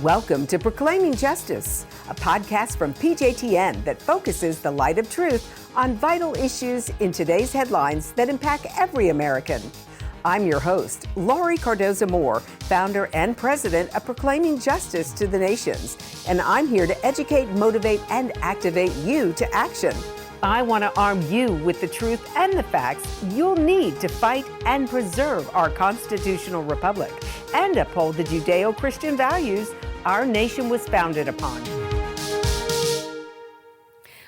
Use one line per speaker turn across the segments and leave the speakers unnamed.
Welcome to Proclaiming Justice, a podcast from PJTN that focuses the light of truth on vital issues in today's headlines that impact every American. I'm your host, Laurie Cardoza Moore, founder and president of Proclaiming Justice to the Nations, and I'm here to educate, motivate, and activate you to action. I want to arm you with the truth and the facts you'll need to fight and preserve our constitutional republic and uphold the Judeo-Christian values our nation was founded upon.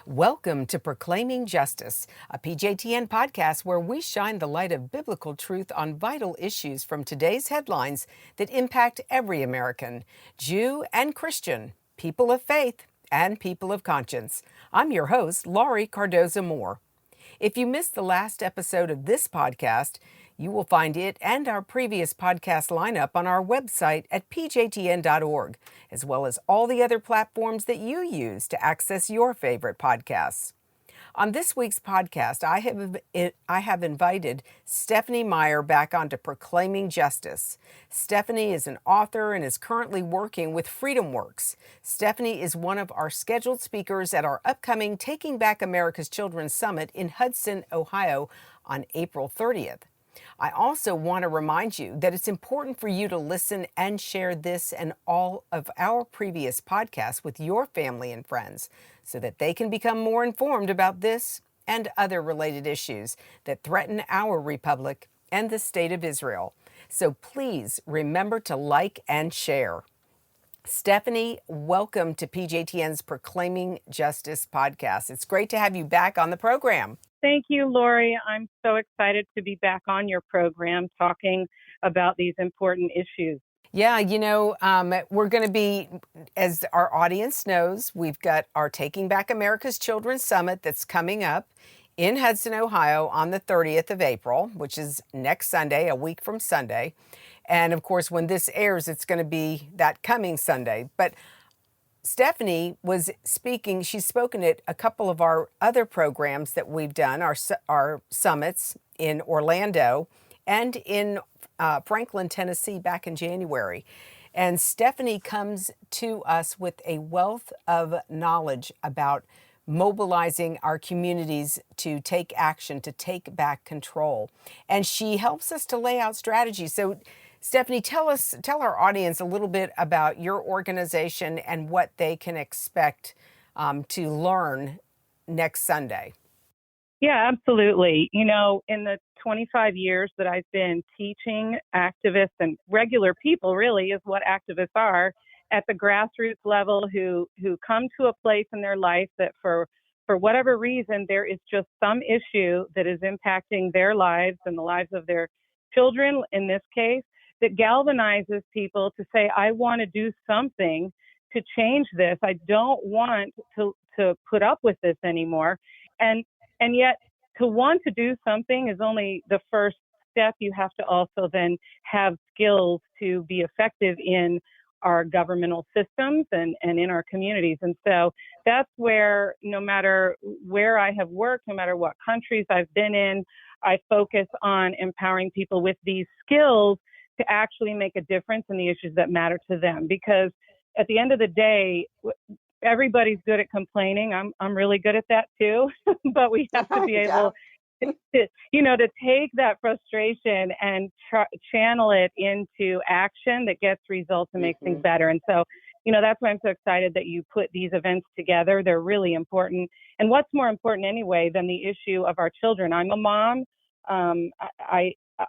Welcome to Proclaiming Justice, a PJTN podcast where we shine the light of biblical truth on vital issues from today's headlines that impact every American, Jew and Christian, people of faith, and people of conscience. I'm your host, Laurie Cardoza Moore. If you missed the last episode of this podcast, you will find it and our previous podcast lineup on our website at pjtn.org, as well as all the other platforms that you use to access your favorite podcasts. On this week's podcast, I have invited Stephanie Maier back onto Proclaiming Justice. Stephanie is an author and is currently working with FreedomWorks. Stephanie is one of our scheduled speakers at our upcoming Taking Back America's Children Summit in Hudson, Ohio on April 30th. I also want to remind you that it's important for you to listen and share this and all of our previous podcasts with your family and friends so that they can become more informed about this and other related issues that threaten our republic and the state of Israel. So please remember to like and share. Stephanie, welcome to PJTN's Proclaiming Justice podcast. It's great to have you back on the program.
Thank you, Laurie. I'm so excited to be back on your program talking about these important issues.
Yeah, we're going to be, as our audience knows, we've got our Taking Back America's Children Summit that's coming up in Hudson, Ohio on the 30th of April, which is next Sunday, a week from Sunday. And of course, when this airs, it's going to be that coming Sunday. But Stephanie was speaking, she's spoken at a couple of our other programs that we've done, our summits in Orlando and in Franklin, Tennessee back in January. And Stephanie comes to us with a wealth of knowledge about mobilizing our communities to take action, to take back control. And she helps us to lay out strategies. So Stephanie, tell our audience a little bit about your organization and what they can expect to learn next Sunday.
Yeah, absolutely. In the 25 years that I've been teaching activists and regular people, really is what activists are, at the grassroots level who come to a place in their life that for whatever reason, there is just some issue that is impacting their lives and the lives of their children in this case, that galvanizes people to say, I want to do something to change this. I don't want to put up with this anymore. And yet to want to do something is only the first step. You have to also then have skills to be effective in our governmental systems and in our communities. And so that's where, no matter where I have worked, no matter what countries I've been in, I focus on empowering people with these skills to actually make a difference in the issues that matter to them. Because at the end of the day, everybody's good at complaining. I'm really good at that too. But we have to be able to take that frustration and channel it into action that gets results and makes things better. And so, that's why I'm so excited that you put these events together. They're really important. And what's more important anyway than the issue of our children? I'm a mom.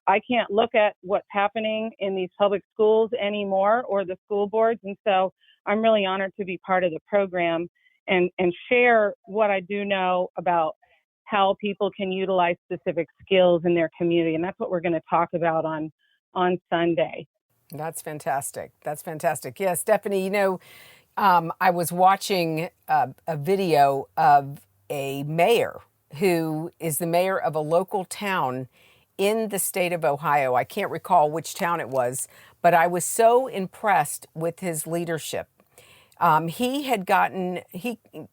I can't look at what's happening in these public schools anymore or the school boards. And so I'm really honored to be part of the program and share what I do know about how people can utilize specific skills in their community. And that's what we're going to talk about on Sunday.
That's fantastic. Yeah, Stephanie, I was watching a video of a mayor who is the mayor of a local town in the state of Ohio. I can't recall which town it was, but I was so impressed with his leadership. He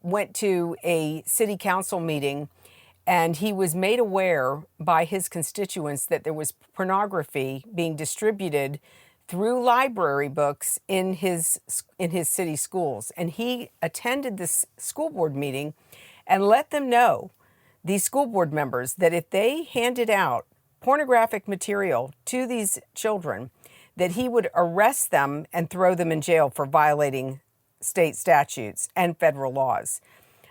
went to a city council meeting and he was made aware by his constituents that there was pornography being distributed through library books in his city schools. And he attended this school board meeting and let them know, these school board members, that if they handed out pornographic material to these children, that he would arrest them and throw them in jail for violating state statutes and federal laws.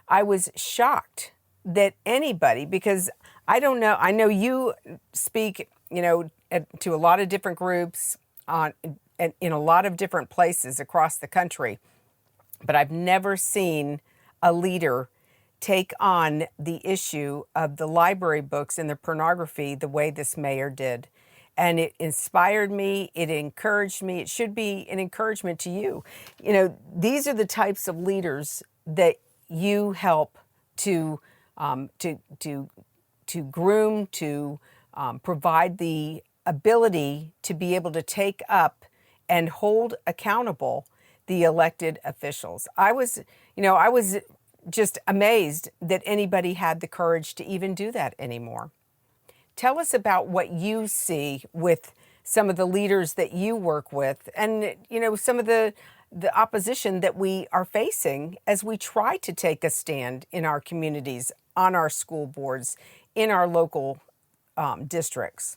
I was shocked that anybody, because I don't know, I know you speak, to a lot of different groups in a lot of different places across the country, but I've never seen a leader take on the issue of the library books and the pornography the way this mayor did. And it inspired me, it encouraged me, it should be an encouragement to you. These are the types of leaders that you help to groom, to provide the ability to be able to take up and hold accountable the elected officials. I was just amazed that anybody had the courage to even do that anymore. Tell us about what you see with some of the leaders that you work with, and some of the opposition that we are facing as we try to take a stand in our communities, on our school boards, in our local districts.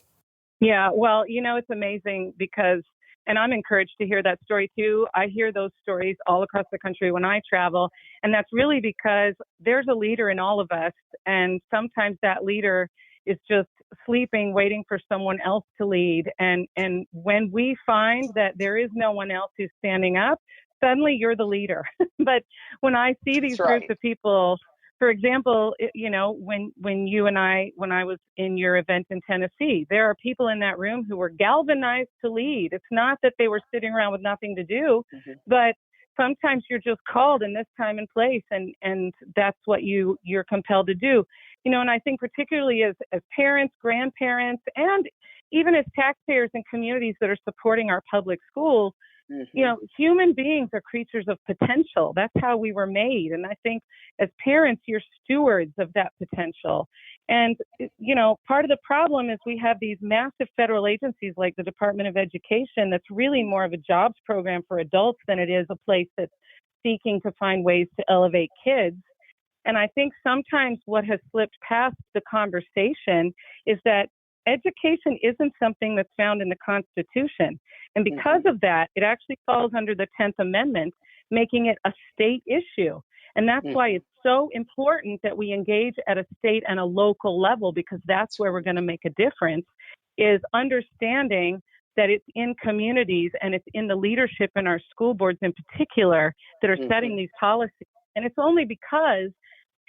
Yeah, well, it's amazing because, and I'm encouraged to hear that story too. I hear those stories all across the country when I travel, and that's really because there's a leader in all of us, and sometimes that leader is just sleeping, waiting for someone else to lead. And when we find that there is no one else who's standing up, suddenly you're the leader. But when I see these groups of people, for example, when you and when I was in your event in Tennessee, there are people in that room who were galvanized to lead. It's not that they were sitting around with nothing to do, but sometimes you're just called in this time and place, and that's what you're compelled to do. And I think particularly as parents, grandparents, and even as taxpayers and communities that are supporting our public schools, human beings are creatures of potential. That's how we were made. And I think as parents, you're stewards of that potential. And, part of the problem is we have these massive federal agencies like the Department of Education that's really more of a jobs program for adults than it is a place that's seeking to find ways to elevate kids. And I think sometimes what has slipped past the conversation is that education isn't something that's found in the Constitution. And because of that, it actually falls under the 10th Amendment, making it a state issue. And that's why it's so important that we engage at a state and a local level, because that's where we're going to make a difference, is understanding that it's in communities and it's in the leadership in our school boards in particular that are setting these policies. And it's only because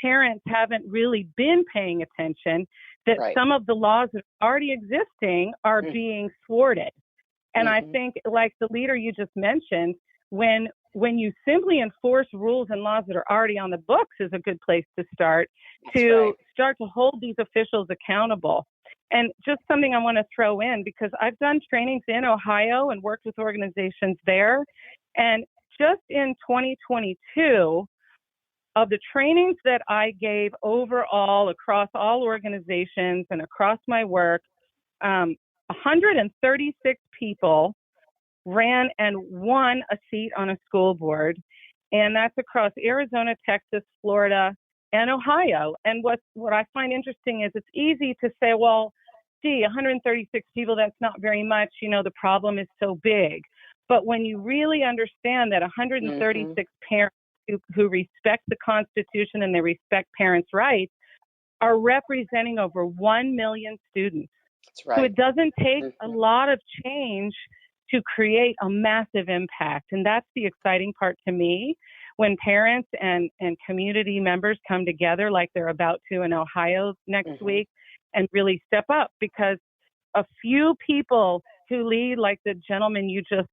parents haven't really been paying attention that some of the laws that are already existing are being thwarted. And I think, like the leader you just mentioned, when you simply enforce rules and laws that are already on the books is a good place to start, start to hold these officials accountable. And just something I want to throw in, because I've done trainings in Ohio and worked with organizations there. And just in 2022, of the trainings that I gave overall across all organizations and across my work, 136 people ran and won a seat on a school board. And that's across Arizona, Texas, Florida, and Ohio. And what I find interesting is it's easy to say, well, gee, 136 people, that's not very much. The problem is so big. But when you really understand that 136 parents who respect the Constitution and they respect parents' rights are representing over 1 million students.
That's right.
So it doesn't take a lot of change to create a massive impact. And that's the exciting part to me, when parents and community members come together like they're about to in Ohio next week and really step up, because a few people who lead, like the gentleman you just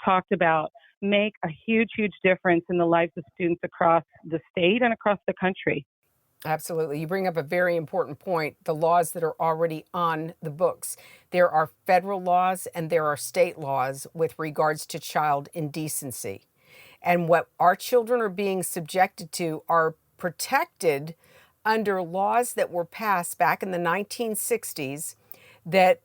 talked about, make a huge, huge difference in the lives of students across the state and across the country.
Absolutely. You bring up a very important point, the laws that are already on the books. There are federal laws and there are state laws with regards to child indecency. And what our children are being subjected to are protected under laws that were passed back in the 1960s, that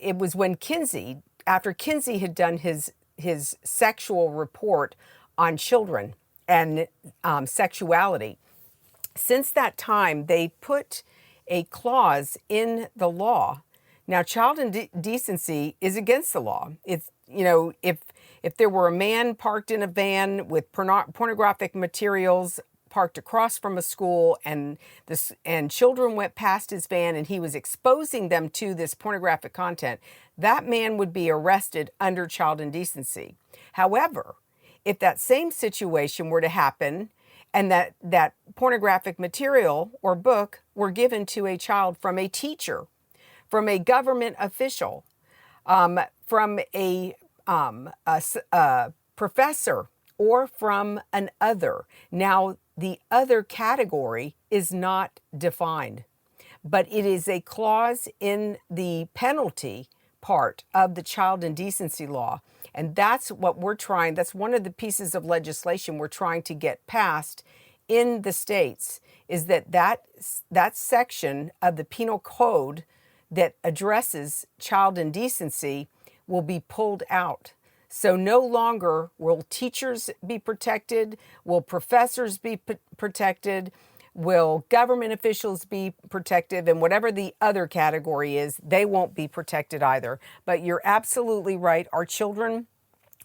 it was when Kinsey after Kinsey had done his sexual report on children and sexuality. Since that time, they put a clause in the law. Now, child indecency is against the law. It's, if there were a man parked in a van with pornographic materials parked across from a school, and children went past his van and he was exposing them to this pornographic content, that man would be arrested under child indecency. However, if that same situation were to happen and that pornographic material or book were given to a child from a teacher, from a government official, from a professor, or from an other. Now, the other category is not defined, but it is a clause in the penalty part of the child indecency law. And that's what that's one of the pieces of legislation we're trying to get passed in the states, is that section of the penal code that addresses child indecency will be pulled out. So no longer will teachers be protected, will professors be protected, will government officials be protected, and whatever the other category is, they won't be protected either. But you're absolutely right. Our children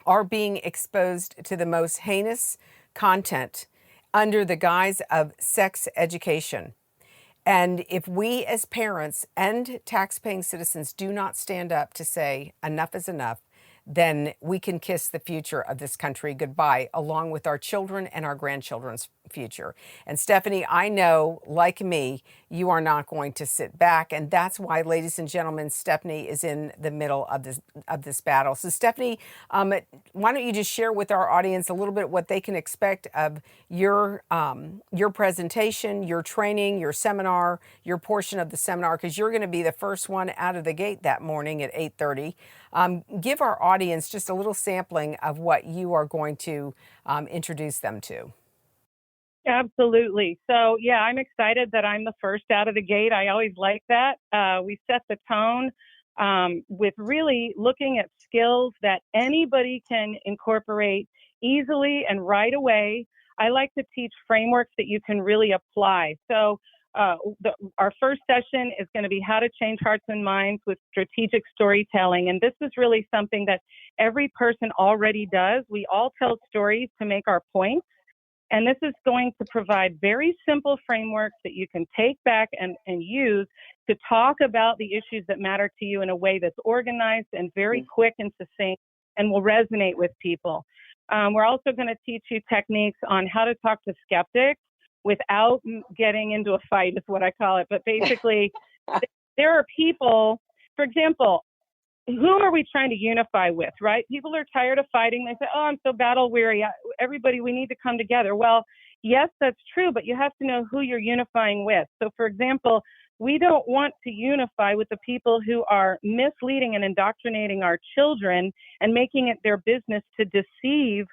are being exposed to the most heinous content under the guise of sex education. And if we as parents and tax-paying citizens do not stand up to say enough is enough, then we can kiss the future of this country goodbye, along with our children and our grandchildren's future. And Stephanie, I know, like me, you are not going to sit back. And that's why, ladies and gentlemen, Stephanie is in the middle of this battle. So Stephanie, why don't you just share with our audience a little bit what they can expect of your presentation, your training, your seminar, your portion of the seminar, because you're going to be the first one out of the gate that morning at 8:30. Give our audience just a little sampling of what you are going to introduce them to.
Absolutely. So, yeah, I'm excited that I'm the first out of the gate. I always like that. We set the tone with really looking at skills that anybody can incorporate easily and right away. I like to teach frameworks that you can really apply. So our first session is going to be how to change hearts and minds with strategic storytelling. And this is really something that every person already does. We all tell stories to make our points. And this is going to provide very simple frameworks that you can take back and use to talk about the issues that matter to you in a way that's organized and very quick and succinct and will resonate with people. We're also going to teach you techniques on how to talk to skeptics without getting into a fight, is what I call it. But basically, there are people, for example, who are we trying to unify with, right? People are tired of fighting. They say, oh, I'm so battle weary. Everybody, we need to come together. Well, yes, that's true, but you have to know who you're unifying with. So, for example, we don't want to unify with the people who are misleading and indoctrinating our children and making it their business to deceive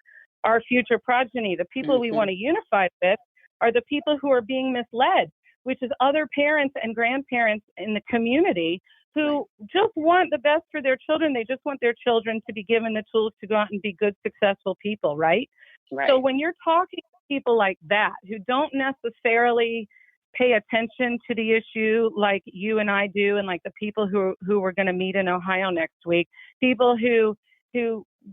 our future progeny. The people we want to unify with are the people who are being misled, which is other parents and grandparents in the community who just want the best for their children. They just want their children to be given the tools to go out and be good, successful people, right? So when you're talking to people like that, who don't necessarily pay attention to the issue like you and I do, and like the people who we're going to meet in Ohio next week, people who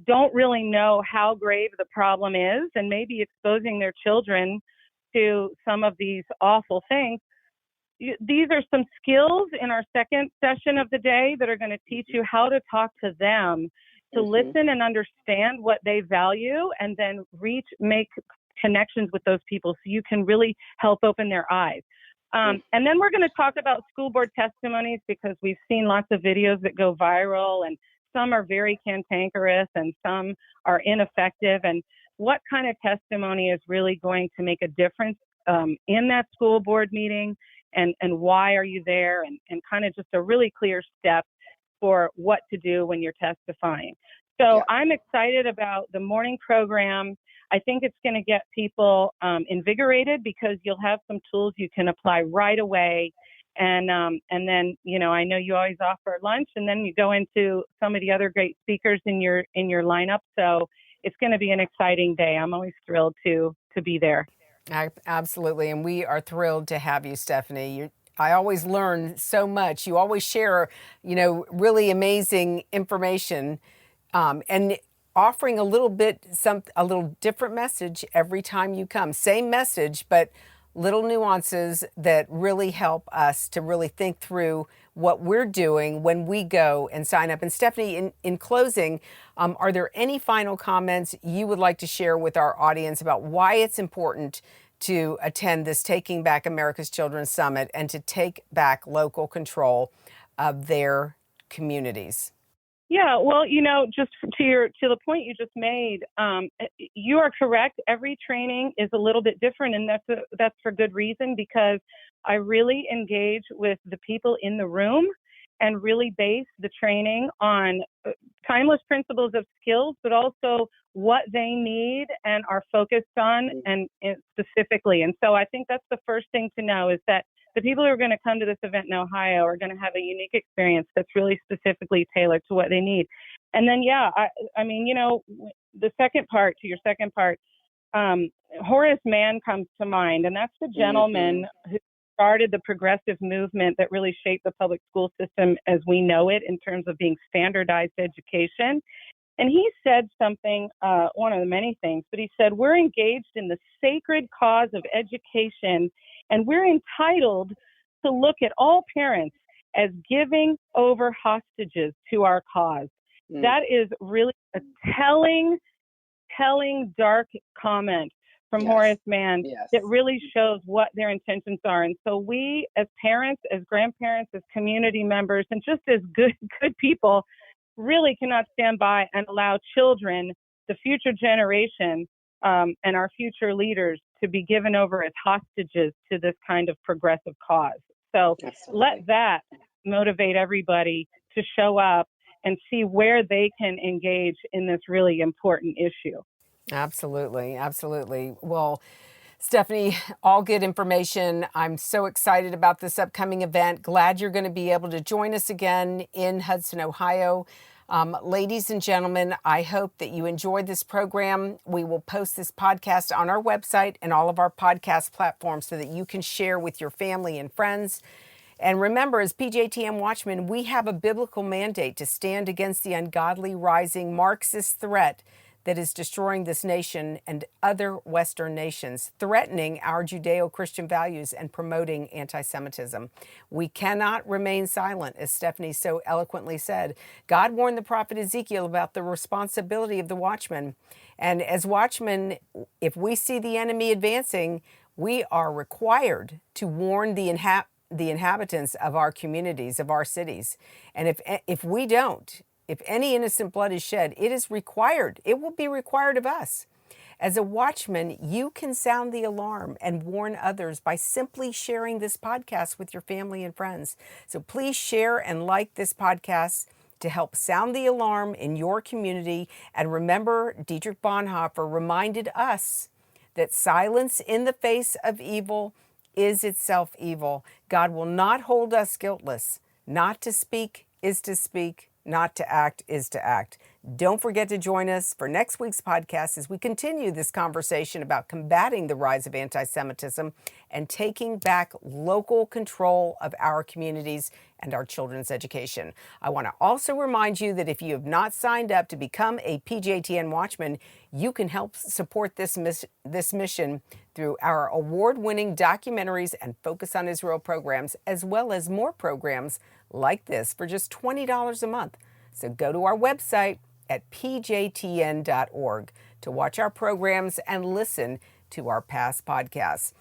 don't really know how grave the problem is and maybe exposing their children to some of these awful things. These are some skills in our second session of the day that are going to teach you how to talk to them, to listen and understand what they value, and then make connections with those people so you can really help open their eyes. And then we're going to talk about school board testimonies, because we've seen lots of videos that go viral, and some are very cantankerous and some are ineffective. And what kind of testimony is really going to make a difference in that school board meeting? And why are you there, and kind of just a really clear step for what to do when you're testifying. So I'm excited about the morning program. I think it's going to get people invigorated, because you'll have some tools you can apply right away. And then, I know you always offer lunch, and then you go into some of the other great speakers in your lineup. So it's going to be an exciting day. I'm always thrilled to be there.
Absolutely. And we are thrilled to have you, Stephanie. I always learn so much. You always share, really amazing information, and offering a little different message every time you come. Same message, but little nuances that really help us to really think through what we're doing when we go and sign up. And Stephanie, in closing, are there any final comments you would like to share with our audience about why it's important to attend this Taking Back America's Children Summit and to take back local control of their communities?
Yeah, well, just to the point you just made, you are correct. Every training is a little bit different, and that's for good reason, because I really engage with the people in the room and really base the training on timeless principles of skills, but also what they need and are focused on and specifically. And so I think that's the first thing to know, is that the people who are going to come to this event in Ohio are going to have a unique experience that's really specifically tailored to what they need. And then, I mean, the second part to your second part, Horace Mann comes to mind, and that's the gentleman who started the progressive movement that really shaped the public school system as we know it in terms of being standardized education. And he said something, one of the many things, but he said, we're engaged in the sacred cause of education, and we're entitled to look at all parents as giving over hostages to our cause. That is really a telling, dark comment from Horace Mann that really shows what their intentions are. And so we, as parents, as grandparents, as community members, and just as good people, really cannot stand by and allow children, the future generation, and our future leaders to be given over as hostages to this kind of progressive cause. So let that motivate everybody to show up and see where they can engage in this really important issue.
Absolutely. Absolutely. Well, Stephanie, all good information. I'm so excited about this upcoming event. Glad you're going to be able to join us again in Hudson, Ohio. Ladies and gentlemen, I hope that you enjoyed this program. We will post this podcast on our website and all of our podcast platforms so that you can share with your family and friends. And remember, as PJTN Watchmen, we have a biblical mandate to stand against the ungodly, rising Marxist threat that is destroying this nation and other Western nations, threatening our Judeo-Christian values and promoting anti-Semitism. We cannot remain silent, as Stephanie so eloquently said. God warned the prophet Ezekiel about the responsibility of the watchman. And as watchmen, if we see the enemy advancing, we are required to warn the inhabitants of our communities, of our cities. And if we don't, if any innocent blood is shed, it is required. It will be required of us. As a watchman, you can sound the alarm and warn others by simply sharing this podcast with your family and friends. So please share and like this podcast to help sound the alarm in your community. And remember, Dietrich Bonhoeffer reminded us that silence in the face of evil is itself evil. God will not hold us guiltless. Not to speak is to speak. Not to act is to act. Don't forget to join us for next week's podcast as we continue this conversation about combating the rise of anti-Semitism and taking back local control of our communities and our children's education. I want to also remind you that if you have not signed up to become a PJTN Watchman, you can help support this mission through our award-winning documentaries and Focus on Israel programs, as well as more programs like this for just $20 a month. So go to our website at pjtn.org to watch our programs and listen to our past podcasts.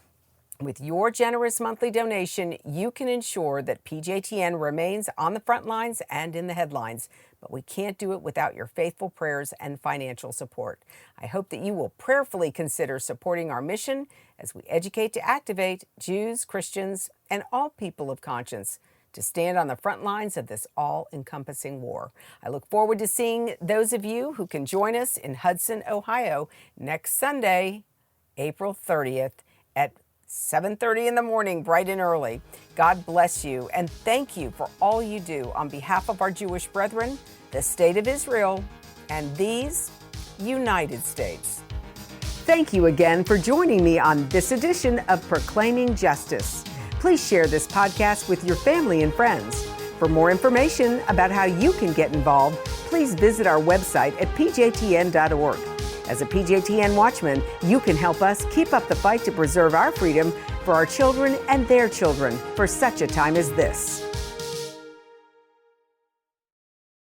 With your generous monthly donation, you can ensure that PJTN remains on the front lines and in the headlines, but we can't do it without your faithful prayers and financial support. I hope that you will prayerfully consider supporting our mission as we educate to activate Jews, Christians, and all people of conscience to stand on the front lines of this all-encompassing war. I look forward to seeing those of you who can join us in Hudson, Ohio next Sunday, April 30th at 7:30 in the morning, bright and early. God bless you, and thank you for all you do on behalf of our Jewish brethren, the State of Israel, and these United States. Thank you again for joining me on this edition of Proclaiming Justice. Please share this podcast with your family and friends. For more information about how you can get involved, please visit our website at pjtn.org. As a PJTN Watchman, you can help us keep up the fight to preserve our freedom for our children and their children for such a time as this.